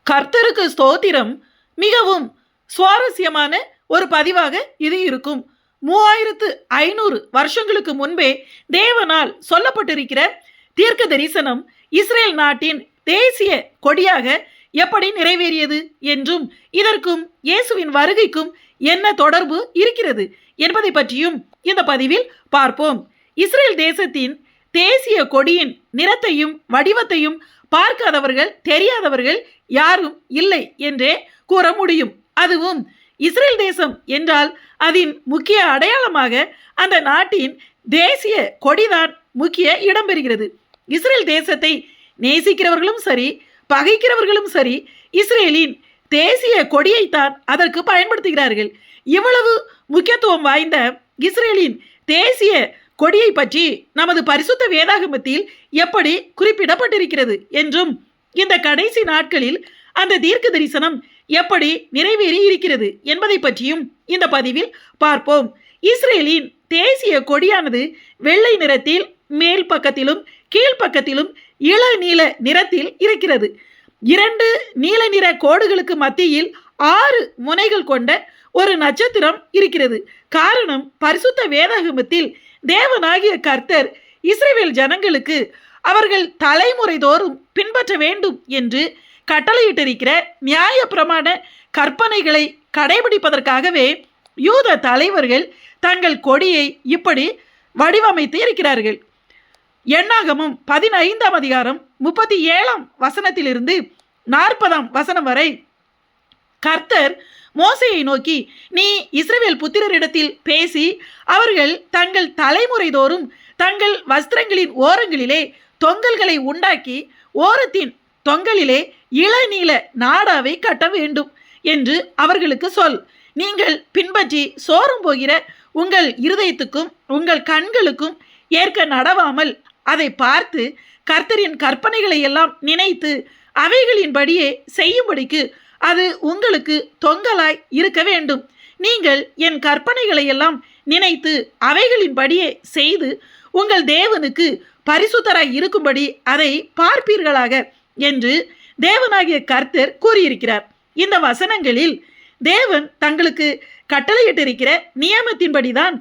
கர்த்தருக்கு ஸ்தோத்திரம். மிகவும் சுவாரஸ்யமான ஒரு பதிவாக இது இருக்கும். 3500 வருஷங்களுக்கு முன்பே தேவனால் சொல்லப்பட்டிருக்கிற தீர்க்க தரிசனம் இஸ்ரேல் நாட்டின் தேசிய கொடியாக எப்படி நிறைவேறியது என்றும் இதற்கும் இயேசுவின் வருகைக்கும் என்ன தொடர்பு இருக்கிறது என்பதை பற்றியும் இந்த பதிவில் பார்ப்போம். இஸ்ரேல் தேசத்தின் தேசிய கொடியின் நிறத்தையும் வடிவத்தையும் பார்க்காதவர்கள் தெரியாதவர்கள் யாரும் இல்லை என்றே கூற முடியும். அதுவும் இஸ்ரேல் தேசம் என்றால் அதன் முக்கிய அடையாளமாக அந்த நாட்டின் தேசிய கொடிதான் முக்கிய இடம் பெறுகிறது. இஸ்ரேல் தேசத்தை நேசிக்கிறவர்களும் சரி பகைக்கிறவர்களும் சரி இஸ்ரேலின் தேசிய கொடியைத்தான் அதற்கு பயன்படுத்துகிறார்கள். இவ்வளவு முக்கியத்துவம் வாய்ந்த இஸ்ரேலின் தேசிய கொடியை பற்றி நமது பரிசுத்த வேதாகமத்தில் எப்படி குறிப்பிடப்பட்டிருக்கிறது என்றும் இந்த கடைசி நாட்களில் அந்த தீர்க்க தரிசனம் எப்படி நிறைவேறி இருக்கிறது என்பதை பற்றியும் இந்த பதிவில் பார்ப்போம். இஸ்ரேலின் தேசிய கொடியானது வெள்ளை நிறத்தில் மேல் பக்கத்திலும் கீழ்ப்பக்கத்திலும் இளநீல நிறத்தில் இருக்கிறது. 2 நீல நிற கோடுகளுக்கு மத்தியில் 6 முனைகள் கொண்ட ஒரு நட்சத்திரம் இருக்கிறது. காரணம், பரிசுத்த வேதாகமத்தில் தேவனாகிய கர்த்தர் இஸ்ரவேல் ஜனங்களுக்கு அவர்கள் தலைமுறை தோறும் பின்பற்ற வேண்டும் என்று கட்டளையிட்டிருக்கிற நியாய பிரமாண கற்பனைகளை கடைபிடிப்பதற்காகவே யூத தலைவர்கள் தங்கள் கொடியை இப்படி வடிவமைத்து இருக்கிறார்கள். எண்ணாகமம் 15ஆம் அதிகாரம் 37ஆம் வசனத்திலிருந்து 40ஆம் வசனம் வரை கர்த்தர் மோசேயை நோக்கி, நீ இஸ்ரவேல் புத்திரரிடத்தில் பேசி அவர்கள் தங்கள் தலைமுறை தோறும் தங்கள் வஸ்திரங்களின் ஓரங்களிலே தொங்கல்களை உண்டாக்கி ஓரத்தின் தொங்கலிலே இளநீல நாடாவை கட்ட வேண்டும் என்று அவர்களுக்கு சொல். நீங்கள் பின்பற்றி சோரம் போகிற உங்கள் இருதயத்துக்கும் உங்கள் கண்களுக்கும் ஏற்க நடவாமல் அதை பார்த்து கர்த்தரின் கற்பனைகளை எல்லாம் நினைத்து அவைகளின்படியே செய்யும்படிக்கு அது உங்களுக்கு தொங்கலாய் இருக்க வேண்டும். நீங்கள் என் கற்பனைகளை எல்லாம் நினைத்து அவைகளின்படியே செய்து உங்கள் தேவனுக்கு பரிசுத்தராய் இருக்கும்படி அதை பார்ப்பீர்களாக என்று தேவனாகிய கர்த்தர் கூறியிருக்கிறார். இந்த வசனங்களில் தேவன் தங்களுக்கு கட்டளையிட்டிருக்கிற நியமத்தின்படிதான்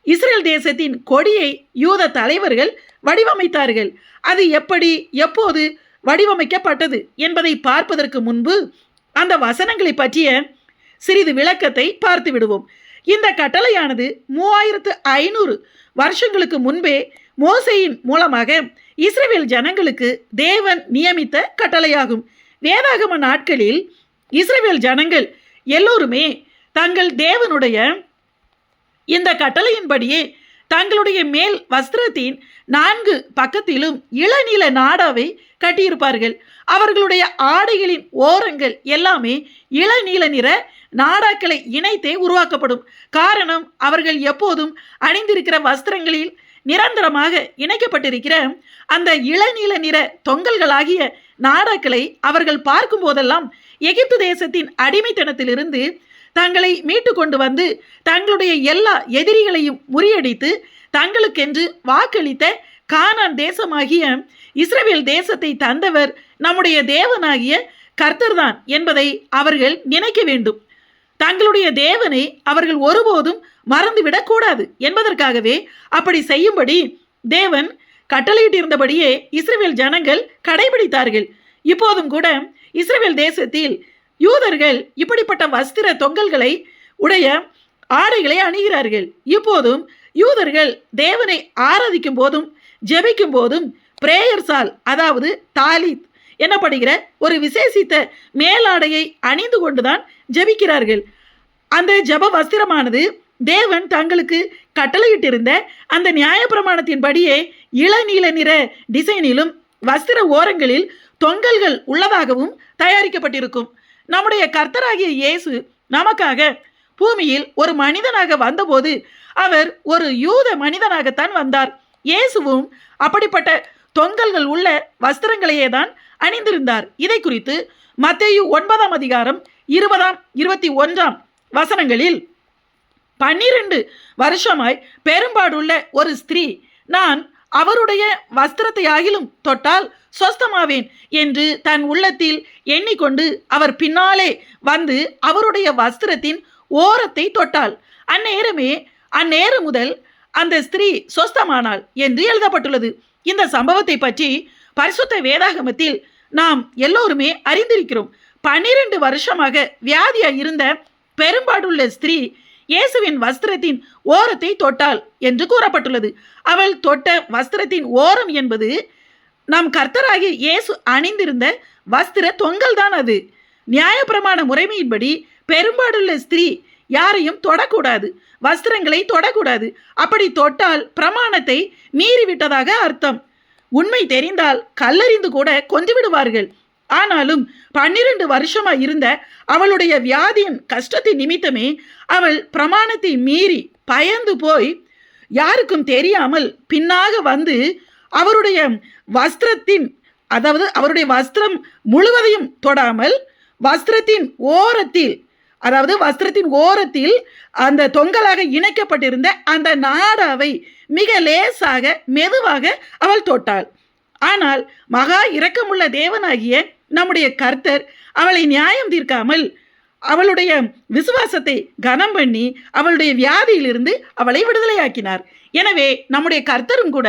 இஸ்ரேல் தேசத்தின் கொடியை யூத தலைவர்கள் வடிவமைத்தார்கள். அது எப்படி எப்போது வடிவமைக்கப்பட்டது என்பதை பார்ப்பதற்கு முன்பு அந்த வசனங்களை பற்றிய சிறிது விளக்கத்தை பார்த்து விடுவோம். இந்த கட்டளையானது 3500 வருஷங்களுக்கு முன்பே மோசேயின் மூலமாக இஸ்ரவேல் ஜனங்களுக்கு தேவன் நியமித்த கட்டளையாகும். வேதாகம நாட்களில் இஸ்ரவேல் ஜனங்கள் எல்லோருமே தங்கள் தேவனுடைய இந்த கட்டளையின்படியே தங்களுடைய மேல் வஸ்திரத்தின் 4 பக்கத்திலும் இளநீல நாடாவை கட்டியிருப்பார்கள். அவர்களுடைய ஆடைகளின் ஓரங்கள் எல்லாமே இளநீல நிற நாடாக்களை இணைத்தே உருவாக்கப்படும். காரணம், அவர்கள் எப்போதும் அணிந்திருக்கிற வஸ்திரங்களில் நிரந்தரமாக இணைக்கப்பட்டிருக்கிற அந்த இளநீல நிற தொங்கல்களாகிய நாடாக்களை அவர்கள் பார்க்கும் போதெல்லாம் எகிப்து தேசத்தின் அடிமைத்தனத்திலிருந்து தங்களை மீட்டு கொண்டு வந்து தங்களுடைய எல்லா எதிரிகளையும் முறியடித்து தங்களுக்கென்று வாக்களித்த கானான் தேசமாகிய இஸ்ரவேல் தேசத்தை தந்தவர் நம்முடைய தேவனாகிய கர்த்தர்தான் என்பதை அவர்கள் நினைக்க வேண்டும். தங்களுடைய தேவனை அவர்கள் ஒருபோதும் மறந்துவிடக்கூடாது என்பதற்காகவே அப்படி செய்யும்படி தேவன் கட்டளையிட்டிருந்தபடியே இஸ்ரவேல் ஜனங்கள் கடைபிடித்தார்கள். இப்போதும் கூட இஸ்ரவேல் தேசத்தில் யூதர்கள் இப்படிப்பட்ட வஸ்திர தொங்கல்களை உடைய ஆடைகளை அணிகிறார்கள். இப்போதும் யூதர்கள் தேவனை ஆராதிக்கும் போதும் ஜெபிக்கும் போதும் பிரேயர்சால், அதாவது தாலித் எனப்படுகிற ஒரு விசேஷித்த மேலாடையை அணிந்து கொண்டுதான் ஜெபிக்கிறார்கள். அந்த ஜெப வஸ்திரமானது தேவன் தங்களுக்கு கட்டளையிட்டிருந்த அந்த நியாயப்பிரமாணத்தின்படியே இளநீல நிற டிசைனிலும் வஸ்திர ஓரங்களில் தொங்கல்கள் உள்ளதாகவும் தயாரிக்கப்பட்டிருக்கும். நம்முடைய கர்த்தராகிய இயேசு நமக்காக பூமியில் ஒரு மனிதனாக வந்தபோது அவர் ஒரு யூத மனிதனாகத்தான் வந்தார். இயேசுவும் அப்படிப்பட்ட தொங்கல்கள் உள்ள வஸ்திரங்களையே தான் அணிந்திருந்தார். இதை குறித்து மத்தேயு 9ஆம் அதிகாரம் 20ஆம் 21ஆம் வசனங்களில் 12 வருஷமாய் பெரும்பாடுள்ள ஒரு ஸ்திரீ, நான் அவருடைய வஸ்திரத்தை ஆகிலும் தொட்டால் சொஸ்தமாவேன் என்று தன் உள்ளத்தில் எண்ணிக்கொண்டு அவர் பின்னாலே வந்து அவருடைய வஸ்திரத்தின் ஓரத்தை தொட்டாள். அந்நேரம் முதல் அந்த ஸ்திரீ சொஸ்தமானாள் என்று எழுதப்பட்டுள்ளது. இந்த சம்பவத்தை பற்றி பரிசுத்த வேதாகமத்தில் நாம் எல்லோருமே அறிந்திருக்கிறோம். 12 வருஷமாக வியாதியாய் இருந்த பெரும்பாடுள்ள ஸ்திரீ இயேசுவின் வஸ்திரத்தின் ஓரத்தை தொட்டாள் என்று கூறப்பட்டுள்ளது. அவள் தொட்ட வஸ்திரத்தின் ஓரம் என்பது நம் கர்த்தராகிய இயேசு அணிந்திருந்த வஸ்திர தொங்கல் தான். அது நியாயப்பிரமாண முறைமையின்படி பெரும்பாடுள்ள ஸ்திரீ யாரையும் தொடக்கூடாது, வஸ்திரங்களை தொடக்கூடாது. அப்படி தொட்டால் பிரமாணத்தை மீறிவிட்டதாக அர்த்தம். உண்மை தெரிந்தால் கல்லறிந்து கூட கொன்று விடுவார்கள். ஆனாலும் 12 வருஷமாய் இருந்த அவளுடைய வியாதியின் கஷ்டத்தின் நிமித்தமே அவள் பிரமாணத்தை மீறி பயந்து போய் யாருக்கும் தெரியாமல் பின்னாக வந்து அவருடைய வஸ்திரத்தின் அவருடைய வஸ்திரம் முழுவதையும் தொடாமல் வஸ்திரத்தின் ஓரத்தில் அந்த தொங்கலாக இணைக்கப்பட்டிருந்த அந்த நாடாவை மிக லேசாக மெதுவாக அவள் தொட்டாள். ஆனால் மகா இரக்கமுள்ள தேவனாகிய நம்முடைய கர்த்தர் அவளை நியாயம் தீர்க்காமல் அவளுடைய விசுவாசத்தை கனம் பண்ணி அவளுடைய வியாதியிலிருந்து அவளை விடுதலையாக்கினார். எனவே நம்முடைய கர்த்தரும் கூட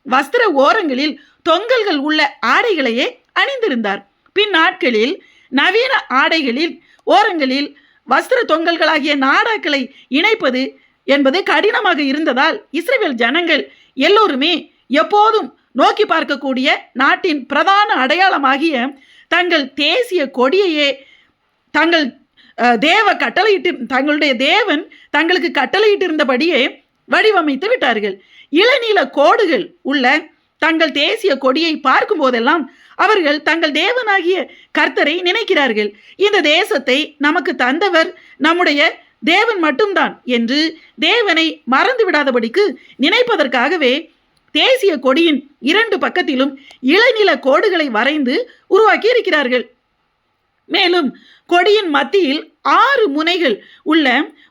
வஸ்திர ஓரங்களில் தொங்கல்கள் உள்ள ஆடைகளையே அணிந்திருந்தார். பின் நாட்களில் நவீன ஆடைகளில் ஓரங்களில் வஸ்திர தொங்கல்களாகிய நாடாக்களை இணைப்பது என்பது கடினமாக இருந்ததால் இஸ்ரவேல் ஜனங்கள் எல்லோருமே எப்போதும் நோக்கி பார்க்கக்கூடிய நாட்டின் பிரதான அடையாளமாகிய தங்கள் தேசிய கொடியையே தங்களுடைய தேவன் தங்களுக்கு கட்டளையிட்டிருந்தபடியே வடிவமைத்து விட்டார்கள். இளநீல கோடுகள் உள்ள தங்கள் தேசிய கொடியை பார்க்கும் போதெல்லாம் அவர்கள் தங்கள் தேவனாகிய கர்த்தரை நினைக்கிறார்கள். இந்த தேசத்தை நமக்கு தந்தவர் நம்முடைய தேவன் மட்டும்தான் என்று தேவனை மறந்து விடாதபடிக்கு நினைப்பதற்காகவே தேசிய கொடியின் 2 பக்கத்திலும் இளநில கோடுகளை வரைந்து உருவாக்கி இருக்கிறார்கள். மேலும் கொடியின் மத்தியில் 6 முனைகள் உள்ள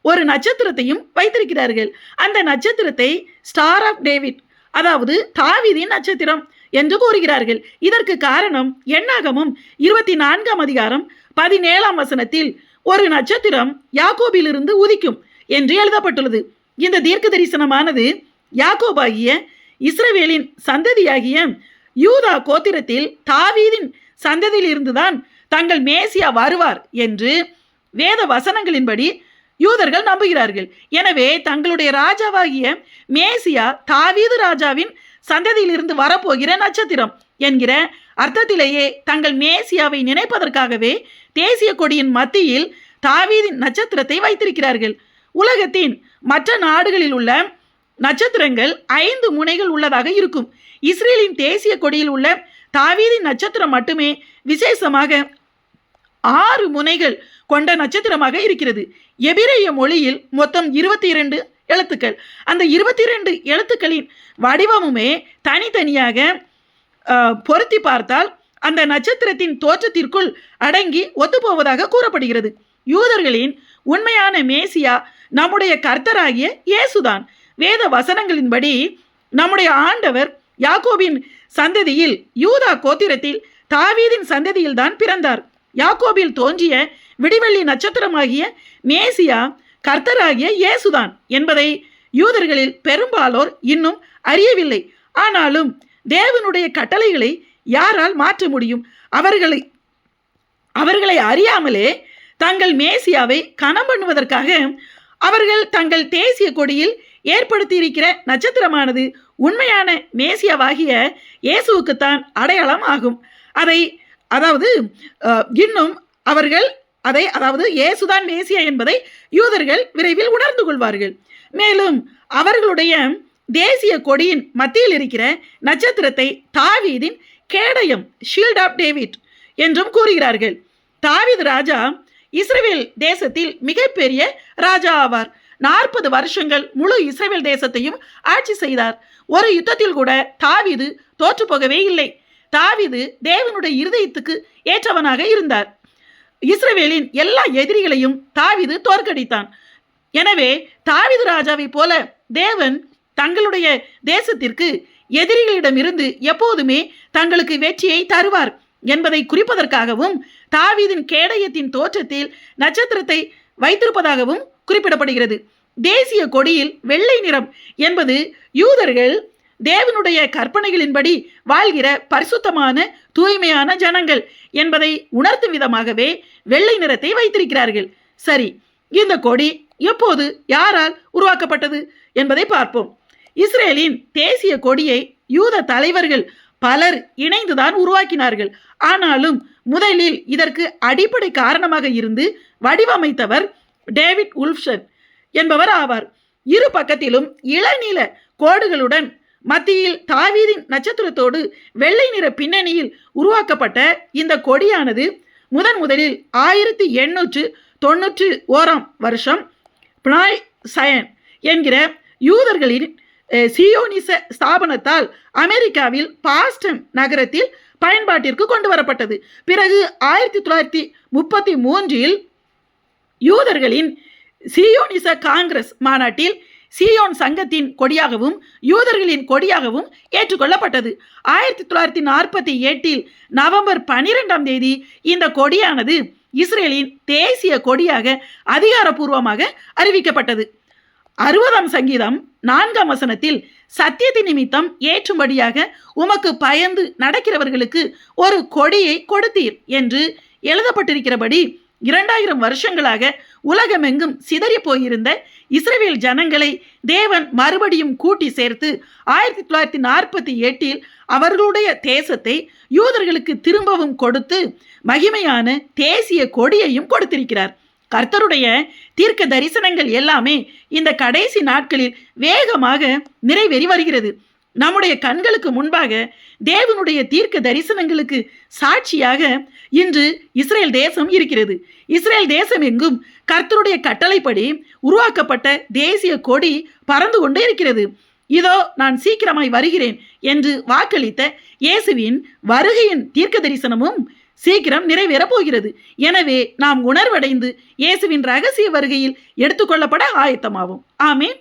ஒரு நட்சத்திரத்தையும் வைத்திருக்கிறார்கள். அந்த நட்சத்திரத்தை ஸ்டார் ஆஃப் டேவிட், அதாவது தாவீதின் நட்சத்திரம் என்று கூறுகிறார்கள். இதற்கு காரணம் எண்ணாகமம் 24ஆம் அதிகாரம் 17ஆம் வசனத்தில் ஒரு நட்சத்திரம் யாக்கோபிலிருந்து உதிக்கும் என்று எழுதப்பட்டுள்ளது. இந்த தீர்க்க தரிசனமானது யாக்கோபாகிய இஸ்ரவேலின் சந்ததியாகிய யூதா கோத்திரத்தில் தாவீதின் சந்ததியில் இருந்துதான் தங்கள் மேசியா வருவார் என்று வேத வசனங்களின்படி யூதர்கள் நம்புகிறார்கள். எனவே தங்களுடைய ராஜாவாகிய மேசியா தாவீது ராஜாவின் சந்ததியிலிருந்து வரப்போகிற நட்சத்திரம் என்கிற அர்த்தத்திலேயே தங்கள் மேசியாவை நினைப்பதற்காகவே தேசிய கொடியின் மத்தியில் தாவீதின் நட்சத்திரத்தை வைத்திருக்கிறார்கள். உலகத்தின் மற்ற நாடுகளில் உள்ள நட்சத்திரங்கள் 5 முனைகள் உள்ளதாக இருக்கும். இஸ்ரேலின் தேசிய கொடியில் உள்ள தாவீதின் நட்சத்திரம் மட்டுமே விசேஷமாக 6 முனைகள் கொண்ட நட்சத்திரமாக இருக்கிறது. எபிரேய மொழியில் மொத்தம் 22 எழுத்துக்கள். அந்த 22 எழுத்துக்களின் வடிவமுமே தனித்தனியாக பொருத்தி பார்த்தால் அந்த நட்சத்திரத்தின் தோற்றத்திற்குள் அடங்கி ஒத்துப்போவதாக கூறப்படுகிறது. யூதர்களின் உண்மையான மேசியா நம்முடைய கர்த்தராகிய இயேசுதான். வேத வசனங்களின்படி நம்முடைய ஆண்டவர் யாக்கோபின் சந்ததியில் யூதா கோத்திரத்தில் தாவீதின் சந்ததியில் தான் பிறந்தார். யாக்கோபில் தோன்றிய விடிவெள்ளி நட்சத்திரமாகிய மேசியா கர்த்தராகிய இயேசுதான் என்பதை யூதர்களில் பெரும்பாலோர் இன்னும் அறியவில்லை. ஆனாலும் தேவனுடைய கட்டளைகளை யாரால் மாற்ற முடியும்? அவர்களை அறியாமலே தங்கள் மேசியாவை கனம் பண்ணுவதற்காக அவர்கள் தங்கள் தேசிய கொடியில் ஏற்படுத்தியிருக்கிற நட்சத்திரமானது உண்மையான மேசியாவாகிய இயேசுவுக்குத்தான் அடையாளம் ஆகும். இயேசுதான் மேசியா என்பதை யூதர்கள் விரைவில் உணர்ந்து கொள்வார்கள். மேலும் அவர்களுடைய தேசிய கொடியின் மத்தியில் இருக்கிற நட்சத்திரத்தை தாவீதின் கேடயம், ஷீல்ட் ஆஃப் டேவிட் என்றும் கூறுகிறார்கள். தாவீது ராஜா இஸ்ரவேல் தேசத்தில் மிகப்பெரிய ராஜா ஆவார். 40 வருஷங்கள் முழு இஸ்ரவேல் தேசத்தையும் ஆட்சி செய்தார். ஒரு யுத்தத்தில் கூட தாவீது தோற்று போகவே இல்லை. தாவீது தேவனுடைய இருதயத்துக்கு ஏற்றவனாக இருந்தார். இஸ்ரவேலின் எல்லா எதிரிகளையும் தாவீது தோற்கடித்தான். எனவே தாவீது ராஜாவை போல தேவன் தங்களுடைய தேசத்திற்கு எதிரிகளிடமிருந்து எப்போதுமே தங்களுக்கு வெற்றியை தருவார் என்பதை குறிப்பதற்காகவும் தாவீதின் கேடயத்தின் தோற்றத்தில் நட்சத்திரத்தை வைத்திருப்பதாகவும் குறிப்பிடப்படுகிறது. தேசிய கொடியில் வெள்ளை நிறம் என்பது யூதர்கள் தேவனுடைய கற்பனைகளின்படி வாழ்கிற பரிசுத்தமான தூய்மையான ஜனங்கள் என்பதை உணர்த்தும் விதமாகவே வெள்ளை நிறத்தை வைத்திருக்கிறார்கள். சரி, இந்த கொடி எப்போது யாரால் உருவாக்கப்பட்டது என்பதை பார்ப்போம். இஸ்ரேலின் தேசிய கொடியை யூத தலைவர்கள் பலர் இணைந்துதான் உருவாக்கினார்கள். ஆனாலும் முதலில் இதற்கு அடிப்படை காரணமாக இருந்து வடிவமைத்தவர் டேவிட் உல்ஃப்சன் என்பவர் ஆவார். இரு பக்கத்திலும் இளநீல கோடுகளுடன் மத்தியில் தாவீதின் நட்சத்திரத்தோடு வெள்ளை நிற பின்னணியில் உருவாக்கப்பட்ட இந்த கொடியானது முதலில் 1891 பினாய் சயன் என்கிற யூதர்களின் சியோனிச ஸ்தாபனத்தால் அமெரிக்காவில் பாஸ்டன் நகரத்தில் பயன்பாட்டிற்கு கொண்டு வரப்பட்டது. பிறகு 1933 யூதர்களின் சியோனிச காங்கிரஸ் மாநாட்டில் சியோன் சங்கத்தின் கொடியாகவும் யூதர்களின் கொடியாகவும் ஏற்றுக்கொள்ளப்பட்டது. 1948 நவம்பர் 12 இந்த கொடியானது இஸ்ரேலின் தேசிய கொடியாக அதிகாரப்பூர்வமாக அறிவிக்கப்பட்டது. 60 சங்கீதம் 4 சத்தியத்தின் நிமித்தம் ஏற்றும்படியாக உமக்கு பயந்து நடக்கிறவர்களுக்கு ஒரு கொடியை கொடுத்தீர் என்று எழுதப்பட்டிருக்கிறபடி 2000 வருஷங்களாக உலகமெங்கும் சிதறி போயிருந்த இஸ்ரவேல் ஜனங்களை தேவன் மறுபடியும் கூட்டி சேர்த்து 1948 அவர்களுடைய தேசத்தை யூதர்களுக்கு திரும்பவும் கொடுத்து மகிமையான தேசிய கொடியையும் கொடுத்திருக்கிறார். கர்த்தருடைய தீர்க்க தரிசனங்கள் எல்லாமே இந்த கடைசி நாட்களில் வேகமாக நிறைவேறி வருகிறது. நம்முடைய கண்களுக்கு முன்பாக தேவனுடைய தீர்க்க தரிசனங்களுக்கு சாட்சியாக இன்று இஸ்ரேல் தேசம் இருக்கிறது. இஸ்ரேல் தேசம் எங்கும் கர்த்தருடைய கட்டளைப்படி உருவாக்கப்பட்ட தேசிய கொடி பறந்து கொண்டே இருக்கிறது. இதோ நான் சீக்கிரமாய் வருகிறேன் என்று வாக்களித்த இயேசுவின் வருகையின் தீர்க்க தரிசனமும் சீக்கிரம் நிறைவேறப் போகிறது. எனவே நாம் உணர்வடைந்து இயேசுவின் ரகசிய வருகையில் எடுத்துக்கொள்ளப்பட ஆயத்தமாவோம். ஆமென்.